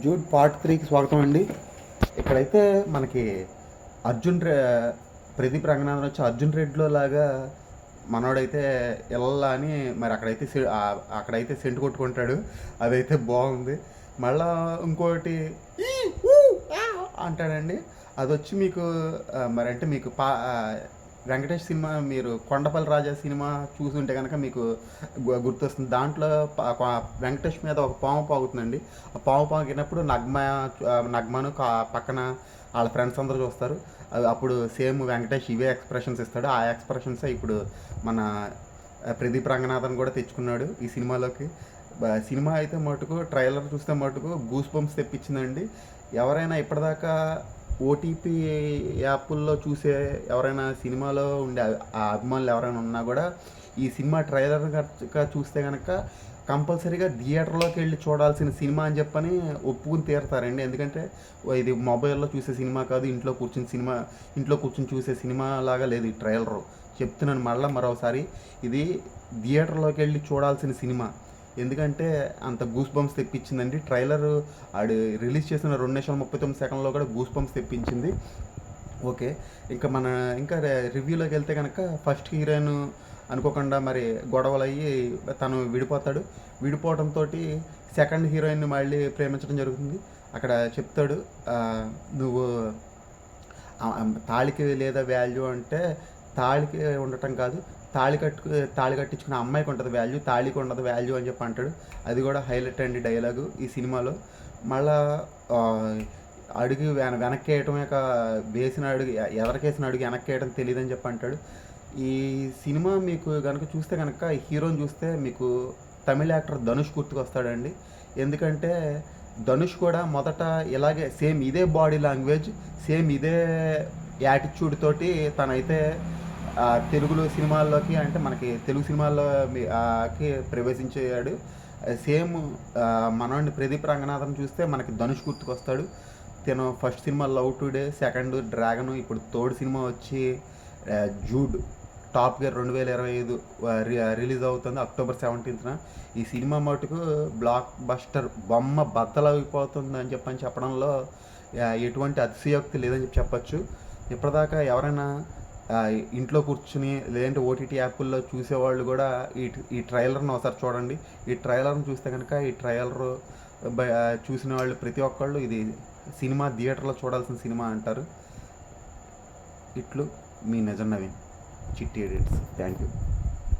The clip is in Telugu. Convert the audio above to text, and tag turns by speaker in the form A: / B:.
A: జూడ్ పార్ట్ 3కి స్వాగతం అండి. ఇక్కడైతే మనకి అర్జున్ రె ప్రదీప్ రంగనాథన్ వచ్చి అర్జున్ రెడ్డిలో లాగా మనోడైతే వెళ్ళాలా అని మరి అక్కడైతే సెంటు కొట్టుకుంటాడు. అదైతే బాగుంది. మళ్ళా ఇంకోటి "ఈ, ఊ, ఆ" అంటాడండి. అది వచ్చి మీకు మరి అంటే మీకు వెంకటేష్ సినిమా మీరు కొండపల్లి రాజా సినిమా చూసుంటే కనుక మీకు గుర్తొస్తుంది. దాంట్లో వెంకటేష్ మీద ఒక పాము పాగుతుందండి. ఆ పాము పాగినప్పుడు నగ్మను పక్కన వాళ్ళ ఫ్రెండ్స్ అందరూ చూస్తారు. అప్పుడు సేమ్ వెంకటేష్ ఇవే ఎక్స్ప్రెషన్స్ ఇస్తాడు. ఆ ఎక్స్ప్రెషన్సే ఇప్పుడు మన ప్రదీప్ రంగనాథన్ కూడా తెచ్చుకున్నాడు ఈ సినిమాలోకి. సినిమా అయితే మటుకు ట్రైలర్ చూస్తే మటుకు గూస్ బంప్స్ తెప్పించిందండి. ఎవరైనా ఇప్పటిదాకా ఓటీపీ యాప్ల్లో చూసే ఎవరైనా సినిమాలో ఉండే ఆ అభిమానులు ఎవరైనా ఉన్నా కూడా ఈ సినిమా ట్రైలర్గా చూస్తే కనుక కంపల్సరీగా థియేటర్లోకి వెళ్ళి చూడాల్సిన సినిమా అని చెప్పని ఒప్పుకుని తీరుతారండి. ఎందుకంటే ఇది మొబైల్లో చూసే సినిమా కాదు, ఇంట్లో కూర్చుని చూసే సినిమా లాగా లేదు ఈ ట్రైలరు. చెప్తున్నాను మరోసారి, ఇది థియేటర్లోకి వెళ్ళి చూడాల్సిన సినిమా. ఎందుకంటే అంత గూస్ బంప్స్ తెప్పించిందండి ట్రైలర్. ఆడు రిలీజ్ చేసిన 2 నిమిషాల 39 సెకండ్లో కూడా గూస్ బంప్స్ తెప్పించింది. ఓకే, ఇంకా రివ్యూలోకి వెళ్తే కనుక ఫస్ట్ హీరోయిన్ అనుకోకుండా మరి గొడవలు అయ్యి తను విడిపోవడంతో సెకండ్ హీరోయిన్ని మళ్ళీ ప్రేమించడం జరుగుతుంది. అక్కడ చెప్తాడు, నువ్వు తాళికి లేదా వాల్యూ అంటే తాళికి ఉండటం కాదు, తాళి కట్టించుకున్న అమ్మాయికి ఉంటుంది వాల్యూ, తాళికి ఉండదు వాల్యూ అని చెప్పి అంటాడు. అది కూడా హైలైట్ అండి డైలాగు ఈ సినిమాలో. మళ్ళా అడుగు వెనక్కి వేయటమే వేసిన అడుగు ఎదరికేసిన అడుగు వెనక్కి వేయడం తెలియదని చెప్పి అంటాడు. ఈ సినిమా మీకు కనుక చూస్తే కనుక ఈ హీరోని చూస్తే మీకు తమిళ యాక్టర్ ధనుష్ గుర్తుకొస్తాడండి. ఎందుకంటే ధనుష్ కూడా మొదట ఇలాగే సేమ్ ఇదే బాడీ లాంగ్వేజ్, సేమ్ ఇదే యాటిట్యూడ్ తోటి తనైతే తెలుగులో సినిమాల్లోకి అంటే మనకి తెలుగు సినిమాల్లోకి ప్రవేశించాడు. సేమ్ మనోడిని ప్రదీప్ రంగనాథన్ చూస్తే మనకి ధనుష్ గుర్తుకొస్తాడు. తను first cinema love today, second dragon, ఇప్పుడు థర్డ్ సినిమా వచ్చి జూడ్ టాప్ గేర్ 2025 రిలీజ్ అవుతుంది అక్టోబర్ 17న. ఈ సినిమా మటుకు బ్లాక్ బస్టర్ బొమ్మ బద్దలైపోతుంది అని చెప్పడంలో ఎటువంటి అతిశయోక్తి లేదని చెప్పచ్చు. ఇప్పటిదాకా ఎవరైనా ఇంట్లో కూర్చుని లేదంటే ఓటీటీ యాప్ల్లో చూసేవాళ్ళు కూడా ఈ ట్రైలర్ని ఒకసారి చూడండి. ఈ ట్రైలర్ని చూస్తే కనుక ఈ ట్రైలర్ చూసిన వాళ్ళు ప్రతి ఒక్కళ్ళు ఇది సినిమా థియేటర్లో చూడాల్సిన సినిమా అంటారు. ఇట్లు మీ నిజం నవీన్, చిట్టి ఎడిట్స్. Thank you.